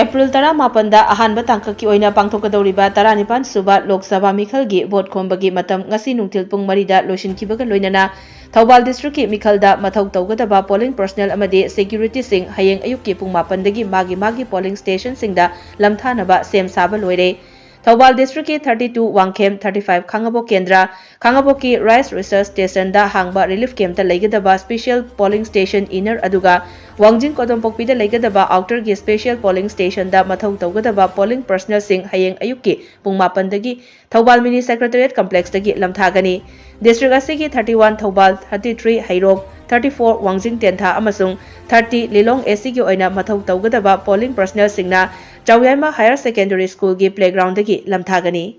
April 18 अहानब तांककी ओइना पांगथोकदौरिबा 19 सुबा लोक सभा मिखलगी वोट खोंबगी मतम ngasi nungthil pung 3 da loisinkibaga loinana Thobal district ki mikhalda mathau tawgadaba polling personnel amadi security sing hayeng ayukki pung 9 dagi magi polling station singda lamthanaba sem saba loire Thobal district ki 32 Wangkhem 35 Khangabo Kendra Khangabo ki Rice Research Station da hangba relief camp ta leigadaba special polling station inner aduga Wangjing Kodompokpi da leigadaba outer ki special polling station da mathau tawgadaba polling personnel sing hayeng ayukki pung 9 dagi Thobal mini secretariat complex dagi lamthagani district asigi 31 Thobal 33 Hairok 34 Wangjing Tentha amasung 30 Lilong AC ki oina mathau tawgadaba polling personnel singna Chawyaima Higher Secondary School ki playground dagi lamthagani